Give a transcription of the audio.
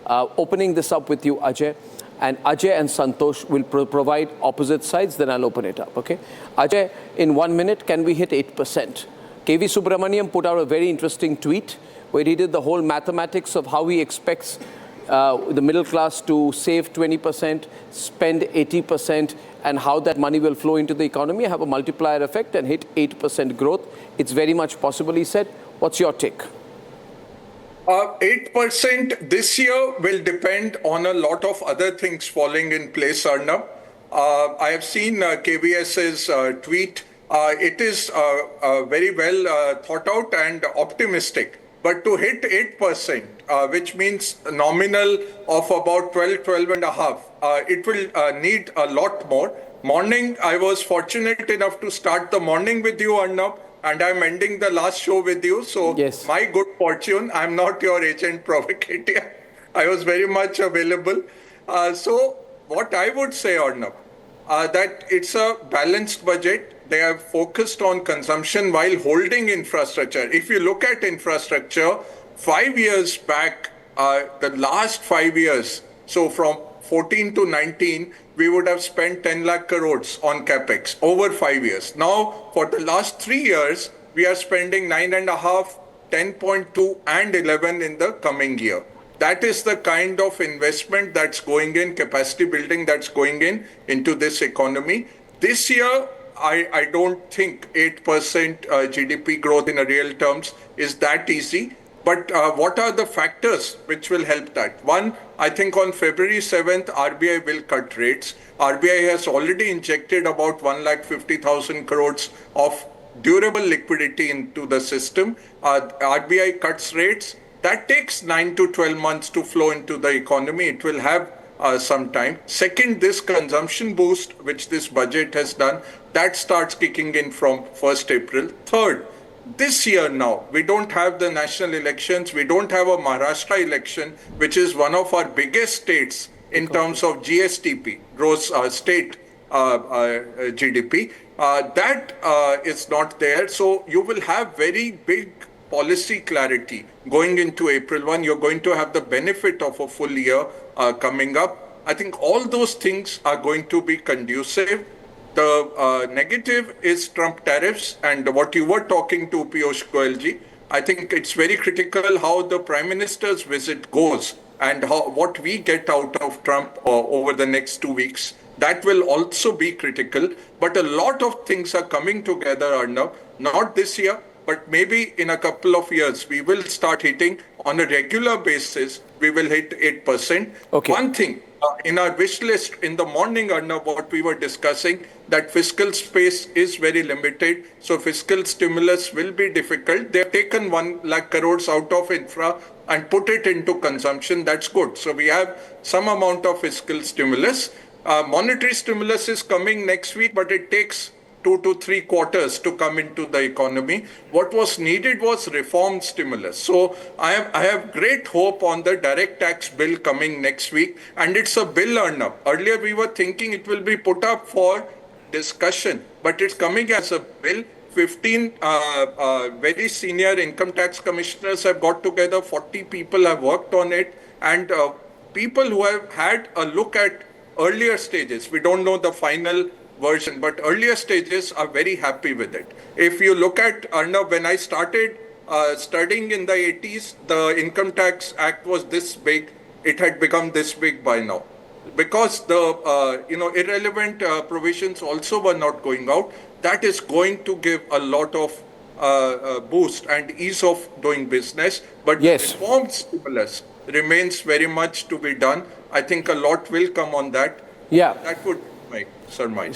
Opening this up with you, Ajay. And Ajay and Santosh will provide opposite sides, then I'll open it up, okay? Ajay, in 1 minute, can we hit 8%? KV Subramaniam put out a very interesting tweet where he did the whole mathematics of how he expects the middle class to save 20%, spend 80%, and how that money will flow into the economy, have a multiplier effect and hit 8% growth. It's very much possible, he said. What's your take? 8% this year will depend on a lot of other things falling in place, Arnab. I have seen KVS's tweet. It is very well thought out and optimistic. But to hit 8%, which means nominal of about 12 and a half, it will need a lot more. Morning, I was fortunate enough to start the morning with you, Arnab. And I'm ending the last show with you. So yes, my good fortune, I'm not your agent provocateur. I was very much available. So what I would say, Arnab, that it's a balanced budget. They have focused on consumption while holding infrastructure. If you look at infrastructure, 5 years back, the last 5 years, so from 14 to 19, we would have spent 10 lakh crores on capex over 5 years. Now, for the last 3 years, we are spending 9.5, 10.2 and 11 in the coming year. That is the kind of investment that's going in, capacity building that's going in into this economy. This year, I don't think 8% GDP growth in real terms is that easy. But what are the factors which will help that? One, I think on February 7th, RBI will cut rates. RBI has already injected about 1,50,000 crores of durable liquidity into the system. RBI cuts rates. That takes 9 to 12 months to flow into the economy. It will have some time. Second, this consumption boost, which this budget has done, that starts kicking in from 1st April. Third, this year now, we don't have the national elections. We don't have a Maharashtra election, which is one of our biggest states in terms of GSTP, gross state GDP. That is not there. So you will have very big policy clarity going into April 1. You're going to have the benefit of a full year coming up. I think all those things are going to be conducive. The negative is Trump tariffs and what you were talking to Piyush Goyalji. I think it's very critical how the Prime Minister's visit goes and what we get out of Trump over the next 2 weeks. That will also be critical. But a lot of things are coming together, Arnab. Not this year, but maybe in a couple of years, we will start hitting on a regular basis. We will hit 8%. Okay. One thing, in our wish list in the morning, Arnab, what we were discussing, that fiscal space is very limited. So fiscal stimulus will be difficult. They have taken 1 lakh crores out of infra and put it into consumption. That's good. So we have some amount of fiscal stimulus. Monetary stimulus is coming next week, but it takes 2 to 3 quarters to come into the economy. What was needed was reform stimulus. So I have great hope on the direct tax bill coming next week. And it's a bill, Arnab. Earlier we were thinking it will be put up for discussion, but it's coming as a bill. 15 very senior income tax commissioners have got together. 40 people have worked on it. And people who have had a look at earlier stages, we don't know the final version, but earlier stages are very happy with it. If you look at, Arnab, when I started studying in the 80s, the Income Tax Act was this big. It had become this big by now. Because the irrelevant provisions also were not going out, that is going to give a lot of boost and ease of doing business. But yes, reform stimulus remains very much to be done. I think a lot will come on that. Yeah. That would be my surmise.